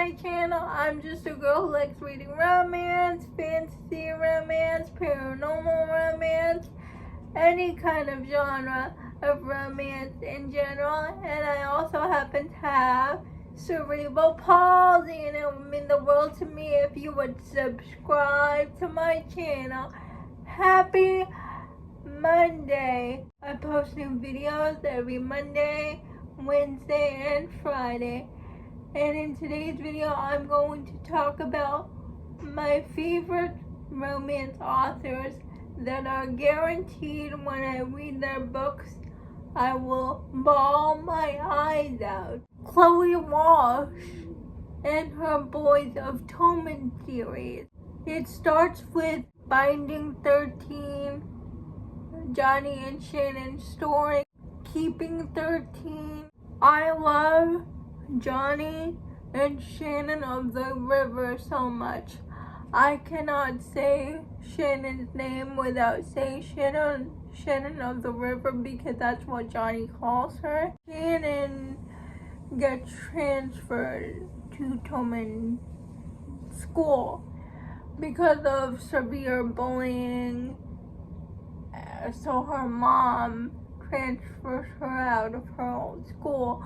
my channel. I'm just a girl who likes reading romance, fantasy romance, paranormal romance, any kind of genre of romance in general. And I also happen to have cerebral palsy, and it would mean the world to me if you would subscribe to my channel. Happy Monday. I post new videos every Monday, Wednesday, and Friday. And in today's video, I'm going to talk about my favorite romance authors that are guaranteed when I read their books, I will bawl my eyes out. Chloe Walsh and her Boys of Tommen series. It starts with Binding 13, Johnny and Shannon's story, Keeping 13. I love Johnny and Shannon of the River so much. I cannot say Shannon's name without saying Shannon of the River, because that's what Johnny calls her. Shannon gets transferred to Tommen school because of severe bullying, so her mom transfers her out of her old school.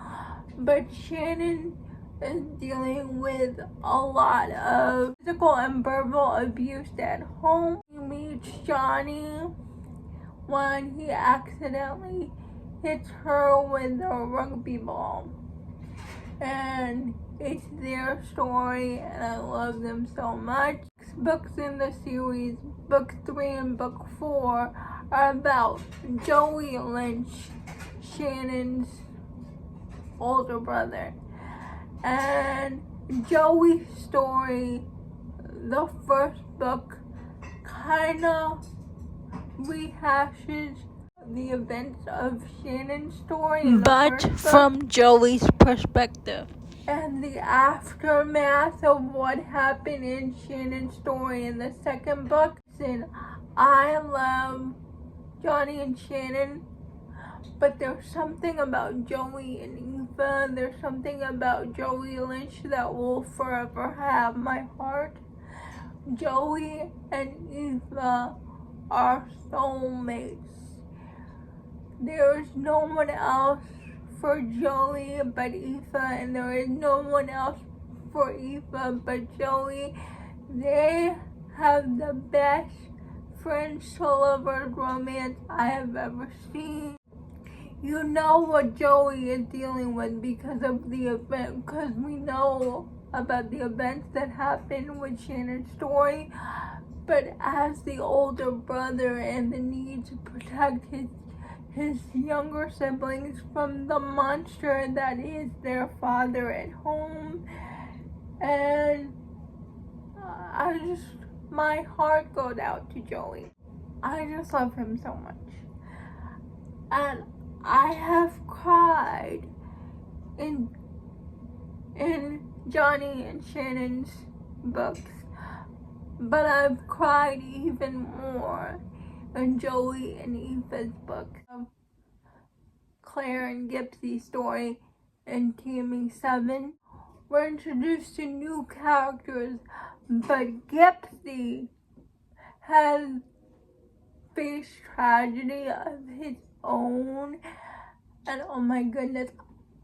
But Shannon is dealing with a lot of physical and verbal abuse at home. He meets Johnny when he accidentally hits her with a rugby ball. And it's their story, and I love them so much. Books in the series, book 3 and book 4, are about Joey Lynch, Shannon's older brother. And Joey's story, the first book, kind of rehashes the events of Shannon's story, but from Joey's perspective. And the aftermath of what happened in Shannon's story in the second book. And I love Johnny and Shannon, but there's something about Joey and Eva, there's something about Joey Lynch that will forever have my heart. Joey and Eva are soulmates. There is no one else for Joey but Eva, and there is no one else for Eva but Joey. They have the best French to lovers romance I have ever seen. You know what Joey is dealing with because of the event, because we know about the events that happened with Shannon's story. But as the older brother and the need to protect his younger siblings from the monster that is their father at home. And my heart goes out to Joey. I just love him so much. And I have cried in Johnny and Shannon's books, but I've cried even more in Joey and Eva's book. Claire and Gipsy's story in Taming 7. We're introduced to new characters, but Gipsy has faced tragedy of his own, and oh my goodness,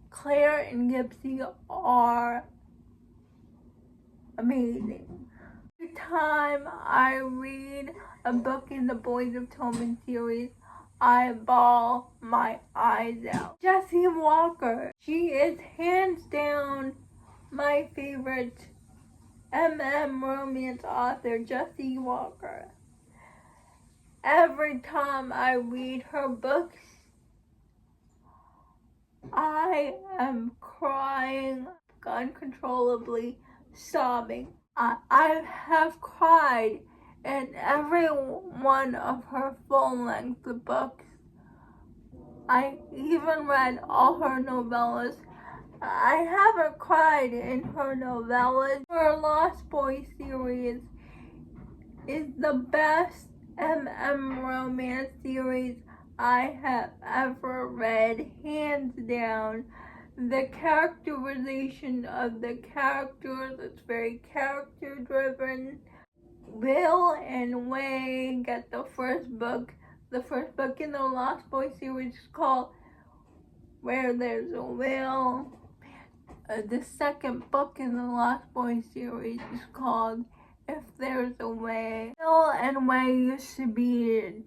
Claire and Gipsy are amazing. Every time I read a book in the Boys of Tommen series, I bawl my eyes out. Jessie Walker, she is hands down my favorite romance author, Jessie Walker. Every time I read her books, I am crying uncontrollably, sobbing. I have cried in every one of her full-length books. I even read all her novellas. I haven't cried in her novellas. Her Lost Boys series is the best romance series I have ever read, hands down. the characterization of the characters is very character driven. Will and Way get the first book. The first book in the Lost Boys series is called Where There's a Will. The second book in the Lost Boys series is called If There's a Way. Will and Way used to be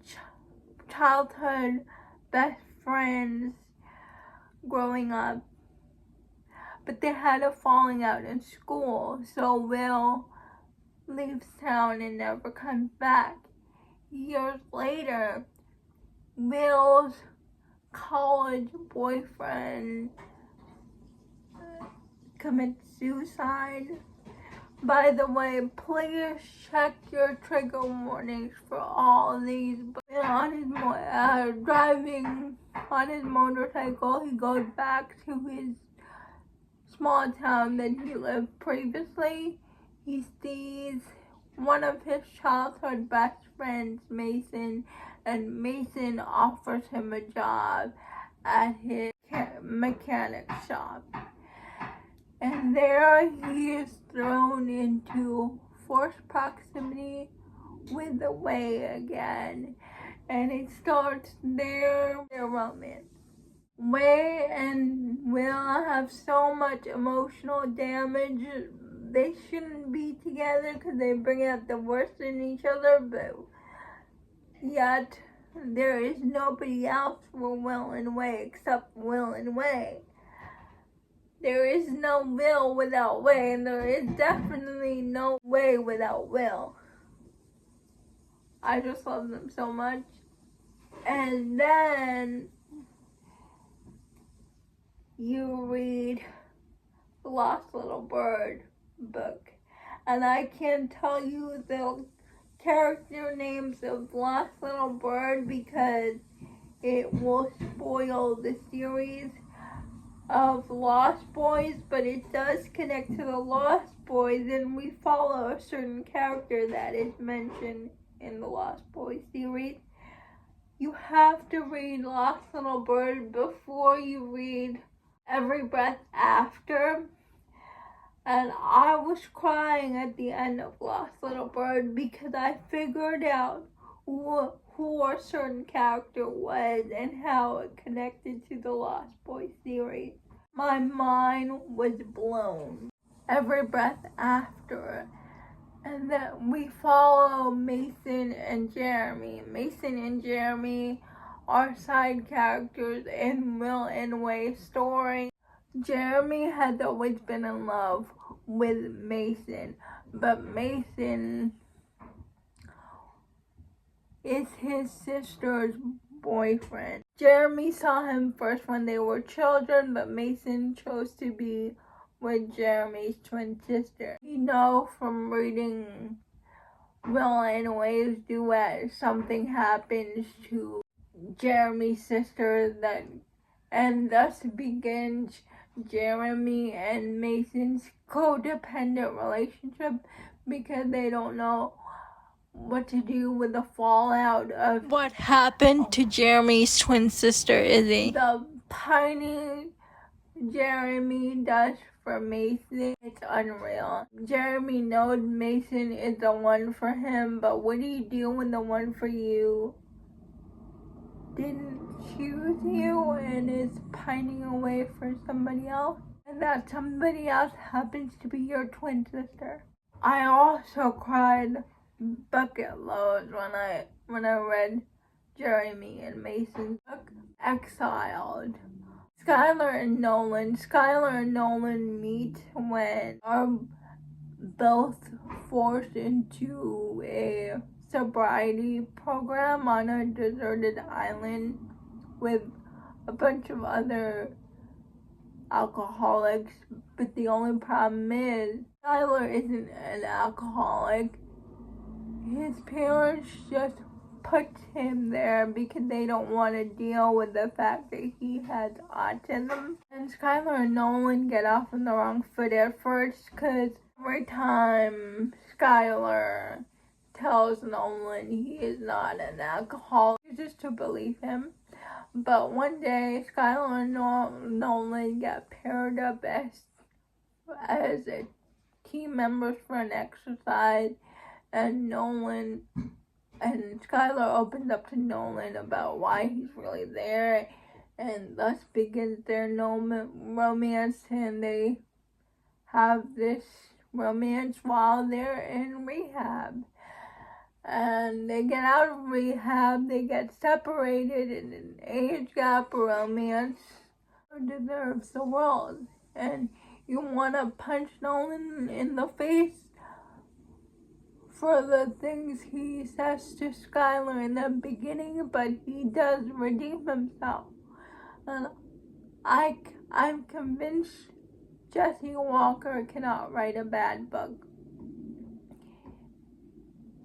childhood best friends growing up, but they had a falling out in school, so Will leaves town and never comes back. Years later, Will's college boyfriend commits suicide. By the way, please check your trigger warnings for all these. Driving on his motorcycle, he goes back to his small town that he lived previously. He sees one of his childhood best friends, Mason, and Mason offers him a job at his mechanic shop. And there he is thrown into forced proximity with the Way again. And it starts their romance. Way and Will have so much emotional damage. They shouldn't be together because they bring out the worst in each other, but yet there is nobody else for Will and Way except Will and Way. There is no Will without Way, and there is definitely no Way without Will. I just love them so much. And then you read The Lost Little Bird book, and I can't tell you the character names of Lost Little Bird because it will spoil the series of Lost Boys, but it does connect to the Lost Boys, and we follow a certain character that is mentioned in the Lost Boys series. You have to read Lost Little Bird before you read Every Breath After. And I was crying at the end of Lost Little Bird because I figured out who a certain character was and how it connected to the Lost Boys series. My mind was blown. Every Breath After. And then we follow Mason and Jeremy. Mason and Jeremy are side characters in Will and Way's story. Jeremy has always been in love with Mason, but Mason is his sister's boyfriend. Jeremy saw him first when they were children, but Mason chose to be with Jeremy's twin sister. You know from reading Will and Way's duet, something happens to Jeremy's sister and thus begins Jeremy and Mason's codependent relationship because they don't know what to do with the fallout of what happened to Jeremy's twin sister Izzy. The pining Jeremy does for Mason, it's unreal. Jeremy knows Mason is the one for him, but what do you do when the one for you didn't choose you and is pining away for somebody else? And that somebody else happens to be your twin sister. I also cried bucket loads when I read Jeremy and Mason's book, Exiled. Skylar and Nolan meet when are both forced into a sobriety program on a deserted island with a bunch of other alcoholics, but the only problem is Skylar isn't an alcoholic. His parents just put him there because they don't want to deal with the fact that he has autism. And Skylar and Nolan get off on the wrong foot at first because every time Skylar tells Nolan he is not an alcoholic, just to believe him. But one day, Skylar and Nolan get paired up as team members for an exercise, and Skylar opens up to Nolan about why he's really there, and thus begins their romance, and they have this romance while they're in rehab. And they get out of rehab, they get separated in an age gap romance. Deserves the world. And you want to punch Nolan in the face for the things he says to Skylar in the beginning, but he does redeem himself. And I'm convinced Jessie Walker cannot write a bad book.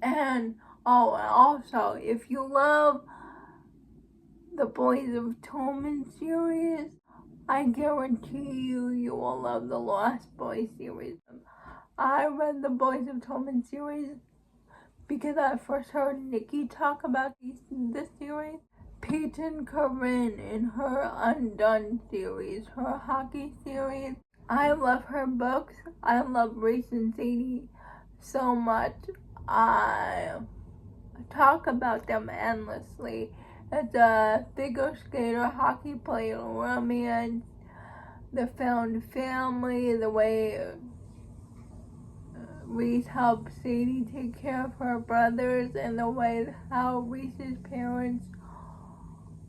And also, if you love the Boys of Tommen series, I guarantee you will love the Lost Boys series. I read the Boys of Tommen series because I first heard Nikki talk about this series. Peyton Corinne in her Undone series, her hockey series. I love her books. I love Race and Sadie so much. I talk about them endlessly. It's a figure skater, hockey player, romance, the found family, the way Reese helps Sadie take care of her brothers, and the way how Reese's parents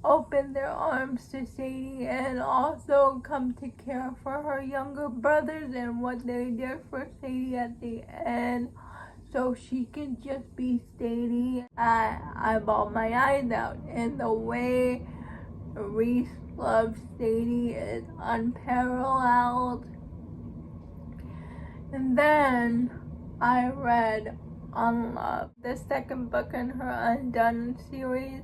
open their arms to Sadie and also come to care for her younger brothers, and what they did for Sadie at the end so she can just be Sadie. I bawled my eyes out, and the way Reese loves Sadie is unparalleled. And then I read Unloved, the second book in her Undone series,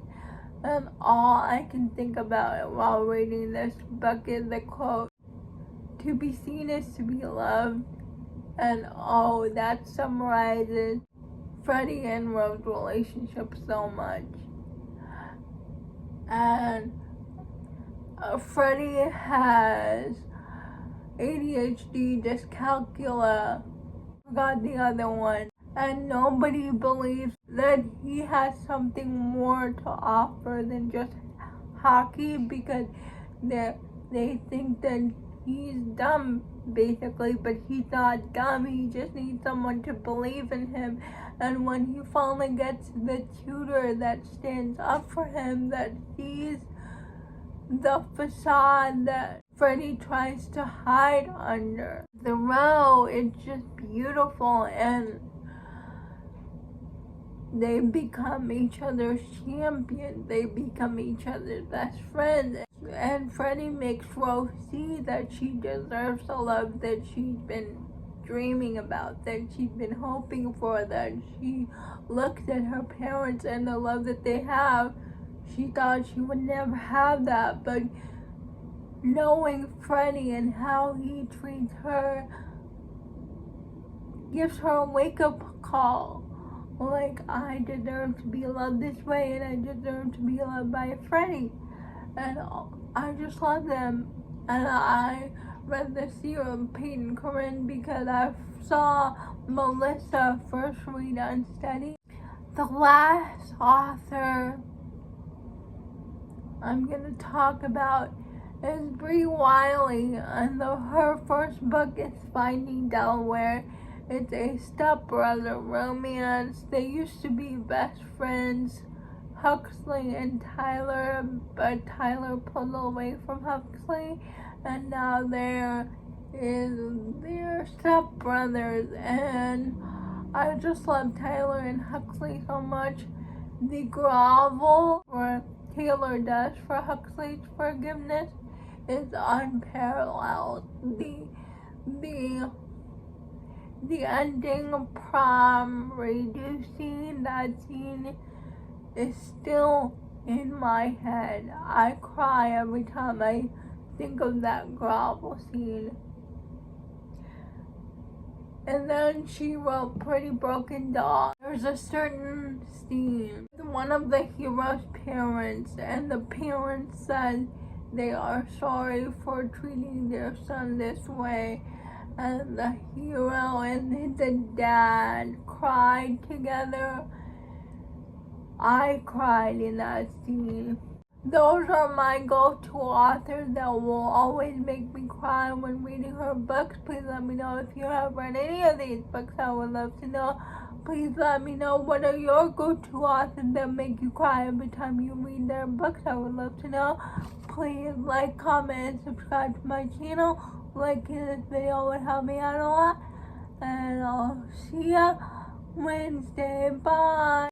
and all I can think about while reading this book is the quote, "To be seen is to be loved." And that summarizes Freddie and Rose's relationship so much. And Freddie has ADHD, dyscalculia, forgot the other one, and nobody believes that he has something more to offer than just hockey, because they think that he's dumb, basically, but he's not dumb. He just needs someone to believe in him. And when he finally gets the tutor that stands up for him, that sees the facade that Freddie tries to hide under, the row, it's just beautiful, and they become each other's champions. They become each other's best friends. And Freddie makes Rose see that she deserves the love that she's been dreaming about, that she's been hoping for, that she looks at her parents and the love that they have. She thought she would never have that, but knowing Freddie and how he treats her gives her a wake-up call. Like, I deserve to be loved this way, and I deserve to be loved by Freddie. And I just love them. And I read the series of Peyton Corinne because I saw Melissa first read Unsteady. The last author I'm going to talk about is Bree Wiley, and her first book is Finding Delaware. It's a stepbrother romance. They used to be best friends, Huxley and Tyler, but Tyler pulled away from Huxley, and now they're stepbrothers. And I just love Tyler and Huxley so much. The grovel or Taylor does for Huxley's forgiveness is unparalleled. The ending prom reducing, that scene is still in my head. I cry every time I think of that grovel scene. And then she wrote Pretty Broken Doll. There's a certain scene one of the hero's parents, and the parents said they are sorry for treating their son this way. And the hero and the dad cried together. I cried in that scene. Those are my go-to authors that will always make me cry when reading her books. Please let me know if you have read any of these books. I would love to know. Please let me know what are your go-to authors that make you cry every time you read their books. I would love to know. Please like, comment, and subscribe to my channel. Liking this video would help me out a lot. And I'll see ya Wednesday. Bye.